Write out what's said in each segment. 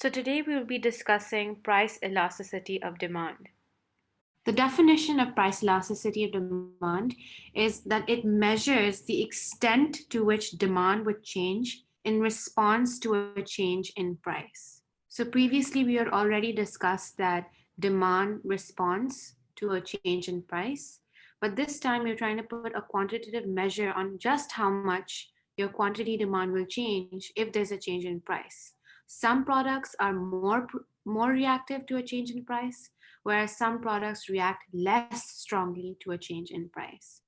So today we will be discussing price elasticity of demand. The definition of price elasticity of demand is that it measures the extent to which demand would change in response to a change in price. So previously we had already discussed that demand responds to a change in price, but this time we're trying to put a quantitative measure on just how much your quantity demand will change if there's a change in price. Some products are more reactive to a change in price, whereas some products react less strongly to a change in price.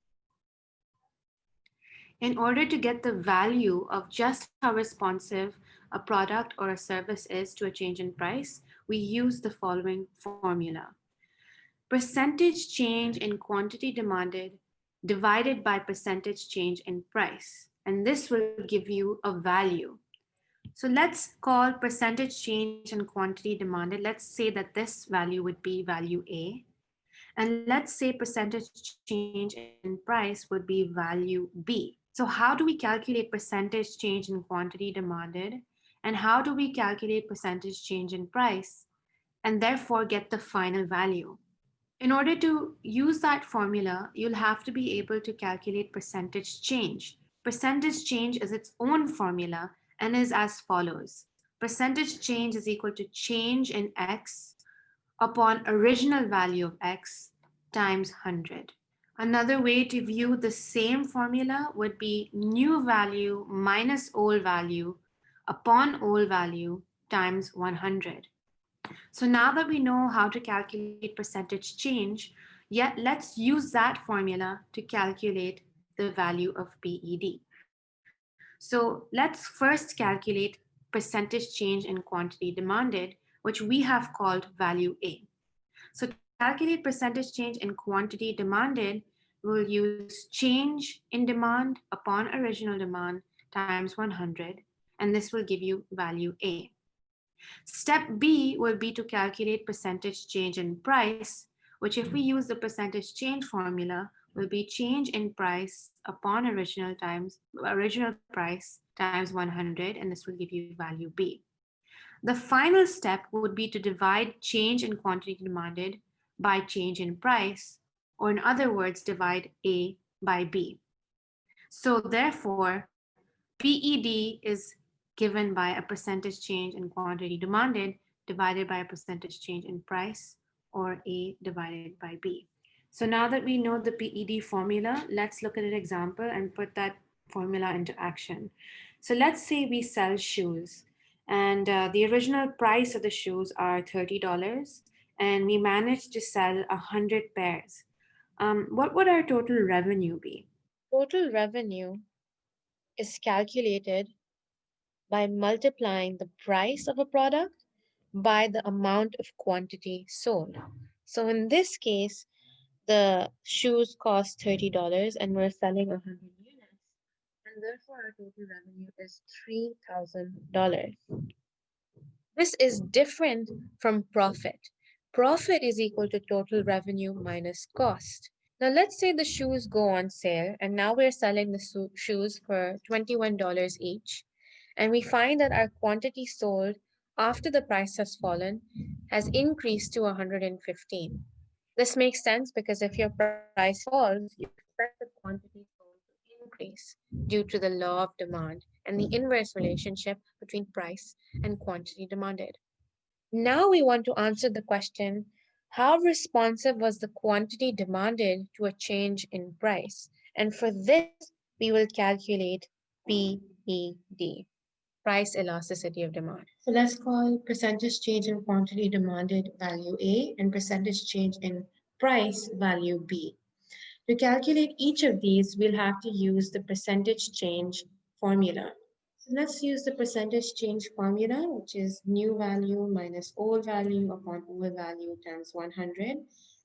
In order to get the value of just how responsive a product or a service is to a change in price, we use the following formula. Percentage change in quantity demanded divided by percentage change in price. And this will give you a value. So let's call percentage change in quantity demanded. Let's say that this value would be value A. And let's say percentage change in price would be value B. So how do we calculate percentage change in quantity demanded? And how do we calculate percentage change in price? And therefore get the final value? In order to use that formula, you'll have to be able to calculate percentage change. Percentage change is its own formula and is as follows. Percentage change is equal to change in X upon original value of X times 100. Another way to view the same formula would be new value minus old value upon old value times 100. So now that we know how to calculate percentage change, yet let's use that formula to calculate the value of PED. So let's first calculate percentage change in quantity demanded, which we have called value A. So to calculate percentage change in quantity demanded, we'll use change in demand upon original demand times 100, and this will give you value A. Step B will be to calculate percentage change in price, which if we use the percentage change formula, will be change in price upon original price times 100, and this will give you value B. The final step would be to divide change in quantity demanded by change in price, or in other words, divide A by B. So therefore, PED is given by a percentage change in quantity demanded divided by a percentage change in price, or A divided by B. So now that we know the PED formula, let's look at an example and put that formula into action. So let's say we sell shoes, and the original price of the shoes are $30, and we managed to sell 100 pairs. What would our total revenue be? Total revenue is calculated by multiplying the price of a product by the amount of quantity sold. So in this case, the shoes cost $30 and we're selling 100 units, and therefore our total revenue is $3,000. This is different from profit. Profit is equal to total revenue minus cost. Now let's say the shoes go on sale and now we're selling the shoes for $21 each, and we find that our quantity sold after the price has fallen has increased to 115. This makes sense because if your price falls, you expect the quantity sold to increase due to the law of demand and the inverse relationship between price and quantity demanded. Now we want to answer the question, how responsive was the quantity demanded to a change in price? And for this, we will calculate PED, price elasticity of demand. So let's call percentage change in quantity demanded value A and percentage change in price value B. To calculate each of these, we'll have to use the percentage change formula. So let's use the percentage change formula, which is new value minus old value upon old value times 100.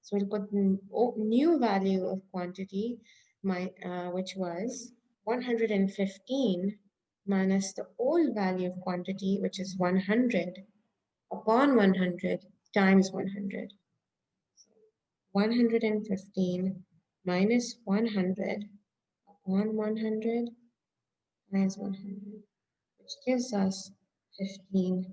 So we'll put the new value of quantity, which was 115 minus the old value of quantity, which is 100 upon 100 times 100. So 115 minus 100 upon 100 times 100, which gives us 15%.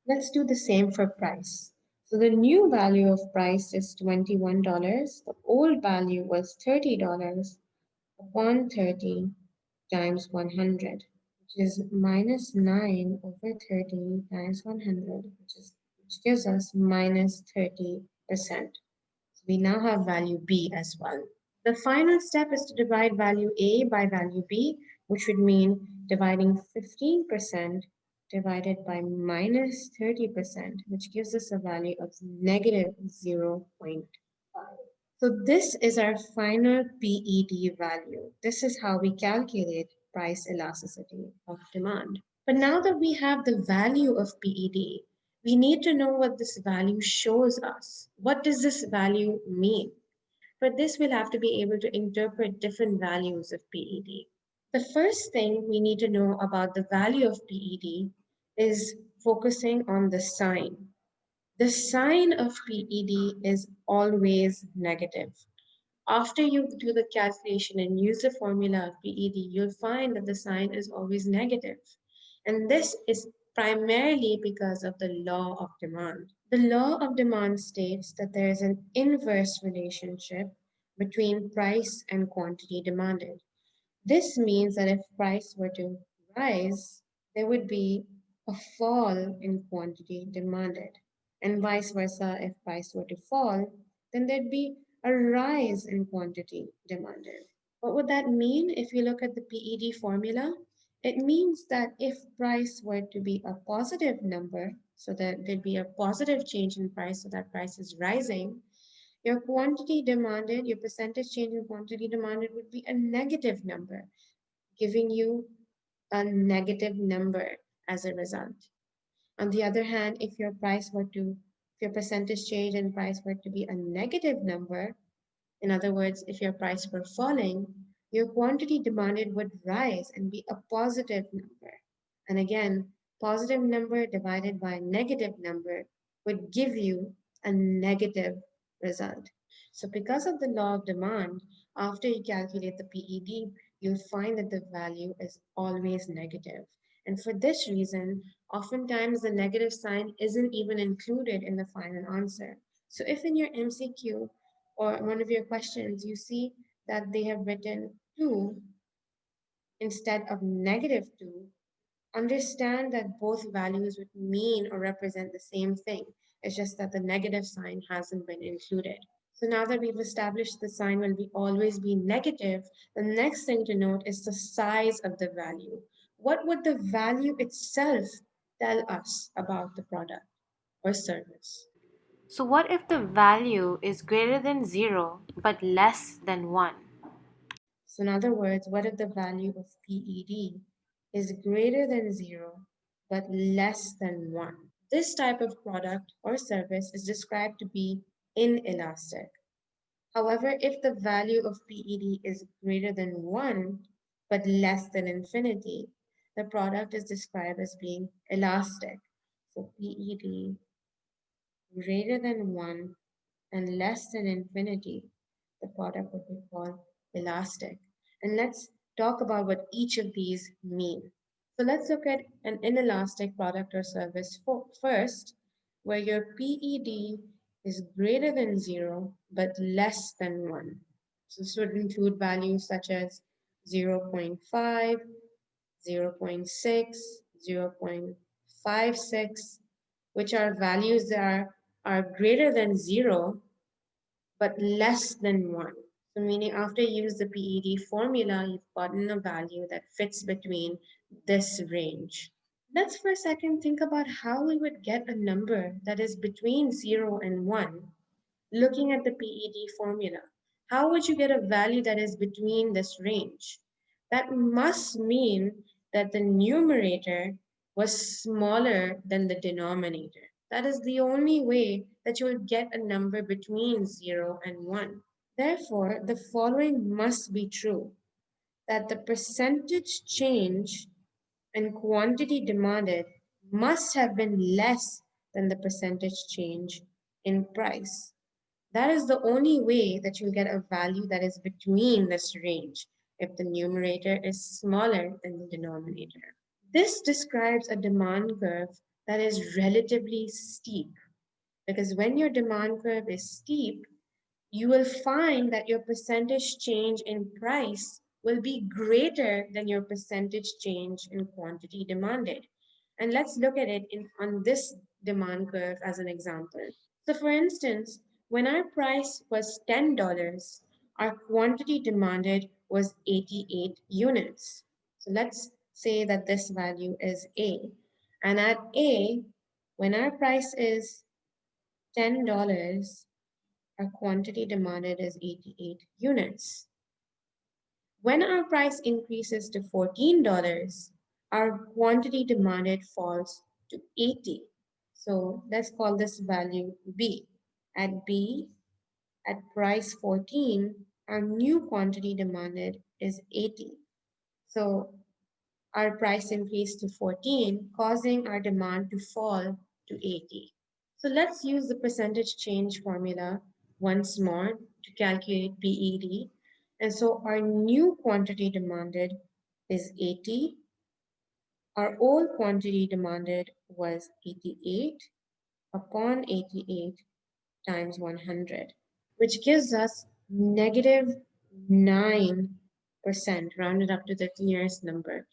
Let's do the same for price. So the new value of price is $21. The old value was $30 upon 30 times 100, which is minus 9 over 30 times 100, which gives us minus 30%. So we now have value B as well. The final step is to divide value A by value B, which would mean dividing 15% divided by minus 30%, which gives us a value of negative 0.5. So this is our final PED value. This is how we calculate price elasticity of demand. But now that we have the value of PED, we need to know what this value shows us. What does this value mean? For this, we'll have to be able to interpret different values of PED. The first thing we need to know about the value of PED is focusing on the sign. The sign of PED is always negative. After you do the calculation and use the formula of PED, you'll find that the sign is always negative. And this is primarily because of the law of demand. The law of demand states that there is an inverse relationship between price and quantity demanded. This means that if price were to rise, there would be a fall in quantity demanded. And vice versa, if price were to fall, then there'd be a rise in quantity demanded. What would that mean if you look at the PED formula? It means that if price were to be a positive number, so that there'd be a positive change in price, so that price is rising, your quantity demanded, your percentage change in quantity demanded would be a negative number, giving you a negative number as a result. On the other hand, if your percentage change in price were to be a negative number, in other words, if your price were falling, your quantity demanded would rise and be a positive number. And again, positive number divided by a negative number would give you a negative result. So because of the law of demand, after you calculate the PED, you'll find that the value is always negative. And for this reason, oftentimes the negative sign isn't even included in the final answer. So if in your MCQ or one of your questions you see that they have written 2 instead of negative 2, understand that both values would mean or represent the same thing. It's just that the negative sign hasn't been included. So now that we've established the sign will always be negative, the next thing to note is the size of the value. What would the value itself tell us about the product or service? So, what if the value is greater than 0 but less than 1? So in other words, what if the value of PED is greater than 0 but less than 1? This type of product or service is described to be inelastic. However, if the value of PED is greater than 1 but less than infinity, the product is described as being elastic. So PED greater than 1 and less than infinity, the product would be called elastic. And let's talk about what each of these mean. So let's look at an inelastic product or service first, where your PED is greater than 0 but less than 1. So this would include values such as 0.5, 0.6, 0.56, which are values that are greater than 0 but less than 1. So meaning after you use the PED formula, you've gotten a value that fits between this range. Let's for a second think about how we would get a number that is between 0 and 1 looking at the PED formula. How would you get a value that is between this range? That must mean that the numerator was smaller than the denominator. That is the only way that you will get a number between 0 and 1. Therefore, the following must be true, that the percentage change in quantity demanded must have been less than the percentage change in price. That is the only way that you'll get a value that is between this range if the numerator is smaller than the denominator. This describes a demand curve that is relatively steep. Because when your demand curve is steep, you will find that your percentage change in price will be greater than your percentage change in quantity demanded. And let's look at it on this demand curve as an example. So, for instance, when our price was $10, our quantity demanded was 88 units. So, let's say that this value is A. And at A, when our price is $10, our quantity demanded is 88 units. When our price increases to $14, our quantity demanded falls to 80. So let's call this value B. At B, at price 14, our new quantity demanded is 80. So our price increased to 14, causing our demand to fall to 80. So let's use the percentage change formula once more to calculate PED. And so our new quantity demanded is 80. Our old quantity demanded was 88 upon 88 times 100, which gives us negative 9%, rounded up to the nearest number.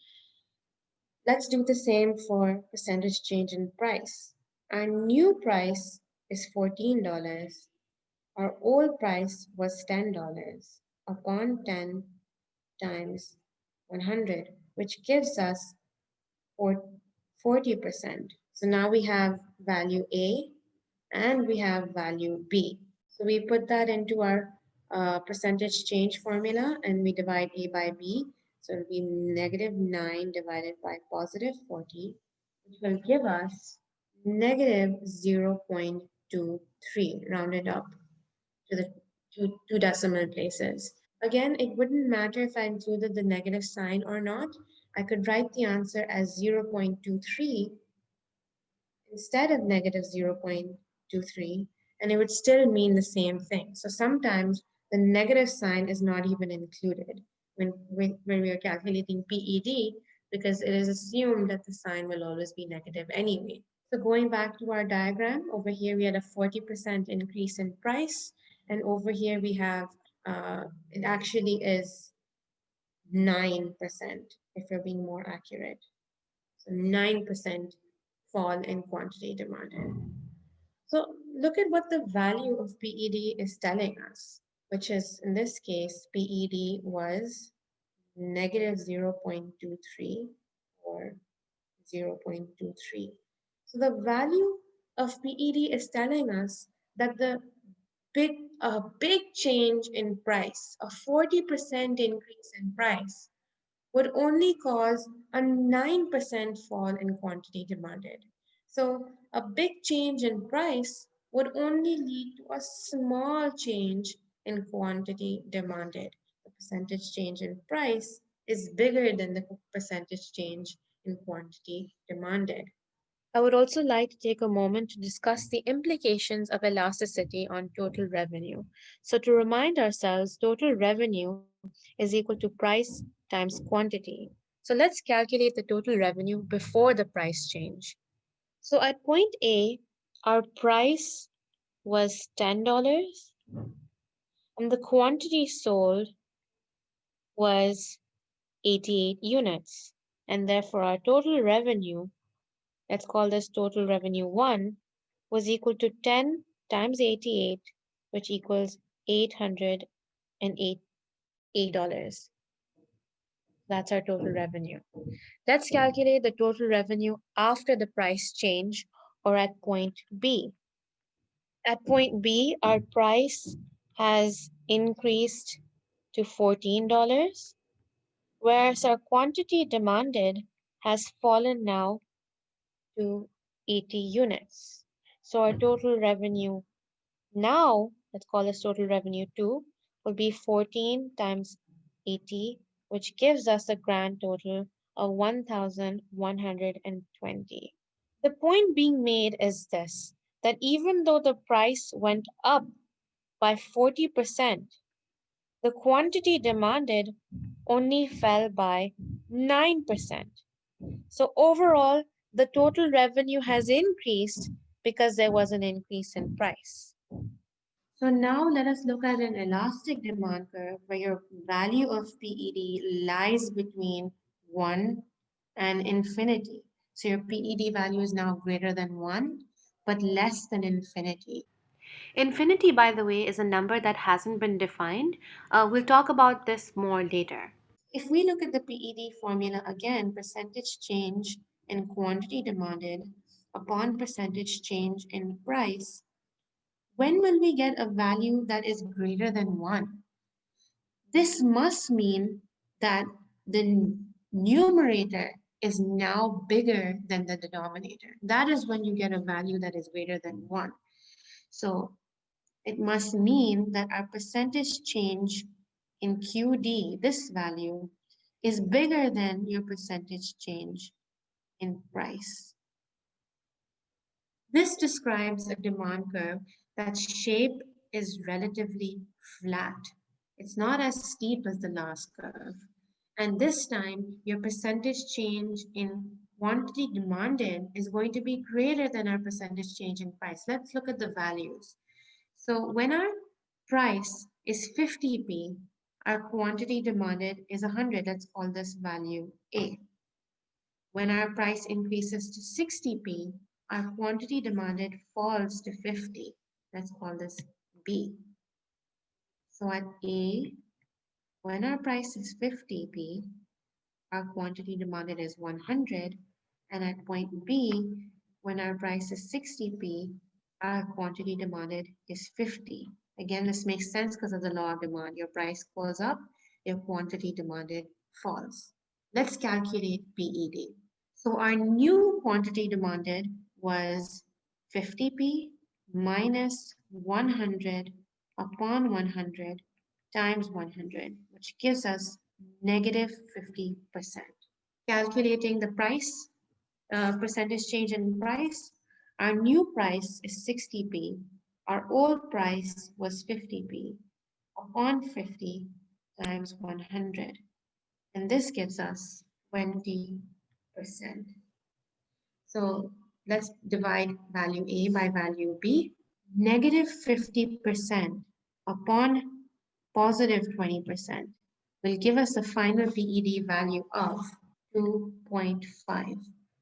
Let's do the same for percentage change in price. Our new price is $14. Our old price was $10 upon 10 times 100, which gives us 40%. So now we have value A and we have value B. So we put that into our percentage change formula and we divide A by B. So it'll be negative 9 divided by positive 40, which will give us negative 0.23 rounded up to the two decimal places. Again, it wouldn't matter if I included the negative sign or not. I could write the answer as 0.23 instead of negative 0.23, and it would still mean the same thing. So sometimes the negative sign is not even included when we are calculating PED because it is assumed that the sign will always be negative anyway. So going back to our diagram, over here we had a 40% increase in price, and over here we have, it actually is 9% if we're being more accurate. So 9% fall in quantity demanded. So look at what the value of PED is telling us, which is in this case, PED was negative 0.23 or 0.23. So the value of PED is telling us that a big change in price, a 40% increase in price would only cause a 9% fall in quantity demanded. So a big change in price would only lead to a small change in quantity demanded. The percentage change in price is bigger than the percentage change in quantity demanded. I would also like to take a moment to discuss the implications of elasticity on total revenue. So, to remind ourselves, total revenue is equal to price times quantity. So, let's calculate the total revenue before the price change. So, at point A, our price was $10 and the quantity sold was 88 units. And therefore, our total revenue, let's call this total revenue 1, was equal to 10 times 88, which equals $880. That's our total revenue. Let's calculate the total revenue after the price change or at point B. At point B, our price has increased to $14, whereas our quantity demanded has fallen now to 80 units. So our total revenue now, let's call this total revenue 2, will be 14 times 80, which gives us a grand total of 1,120. The point being made is this, that even though the price went up by 40%, the quantity demanded only fell by 9%. So overall, the total revenue has increased because there was an increase in price. So now let us look at an elastic demand curve where your value of PED lies between 1 and infinity. So your PED value is now greater than 1, but less than infinity. Infinity, by the way, is a number that hasn't been defined. We'll talk about this more later. If we look at the PED formula again, percentage change in quantity demanded upon percentage change in price, when will we get a value that is greater than 1? This must mean that the numerator is now bigger than the denominator. That is when you get a value that is greater than 1. So it must mean that our percentage change in QD, this value, is bigger than your percentage change in price. This describes a demand curve that shape is relatively flat. It's not as steep as the last curve. And this time, your percentage change in quantity demanded is going to be greater than our percentage change in price. Let's look at the values. So when our price is 50p, our quantity demanded is 100. Let's call this value A. When our price increases to 60p, our quantity demanded falls to 50. Let's call this B. So at A, when our price is 50p, our quantity demanded is 100. And at point B, when our price is 60p, our quantity demanded is 50. Again, this makes sense because of the law of demand. Your price goes up, your quantity demanded falls. Let's calculate PED. So our new quantity demanded was 50p minus 100 upon 100 times 100, which gives us negative 50%. Calculating the price, percentage change in price, our new price is 60p. Our old price was 50p upon 50 times 100. And this gives us 20%. So let's divide value A by value B. Negative 50% upon positive 20% will give us a final PED value of 2.5.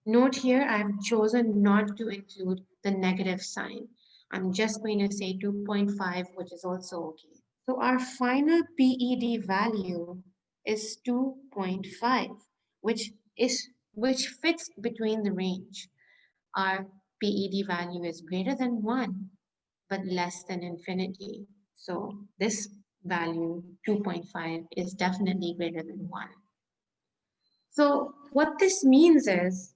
Note here, I've chosen not to include the negative sign. I'm just going to say 2.5, which is also okay. So our final PED value is 2.5, which which fits between the range. Our PED value is greater than 1, but less than infinity. So this value, 2.5, is definitely greater than 1. So what this means is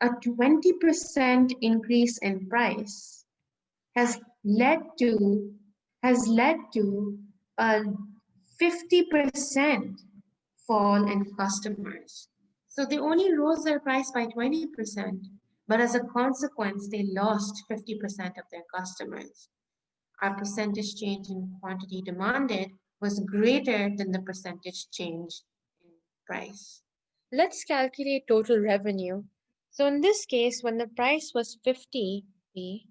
a 20% increase in price has led to a 50% fall in customers. So they only rose their price by 20%, but as a consequence, they lost 50% of their customers. Our percentage change in quantity demanded was greater than the percentage change in price. Let's calculate total revenue. So in this case, when the price was 50p,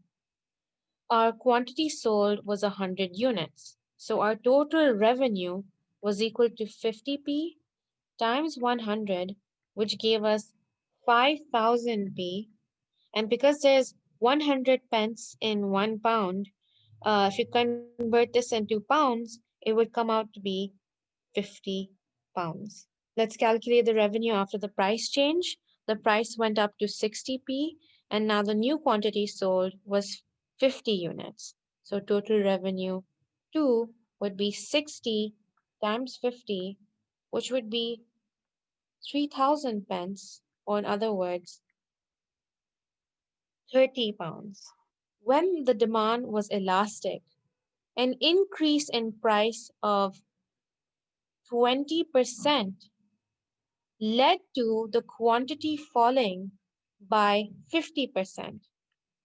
our quantity sold was 100 units. So our total revenue was equal to 50p times 100, which gave us 5000p. And because there's 100 pence in 1 pound, if you convert this into pounds, it would come out to be 50 pounds. Let's calculate the revenue after the price change. The price went up to 60p, and now the new quantity sold was 50 units. So total revenue 2 would be 60 times 50, which would be 3000 pence, or in other words, 30 pounds. When the demand was elastic, an increase in price of 20% led to the quantity falling by 50%.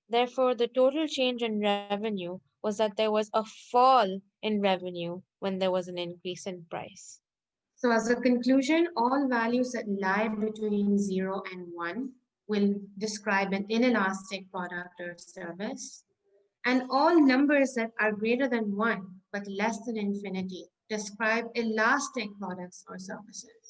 Therefore, the total change in revenue was that there was a fall in revenue when there was an increase in price. So, as a conclusion, all values that lie between 0 and 1 will describe an inelastic product or service. And all numbers that are greater than one but less than infinity describe elastic products or services.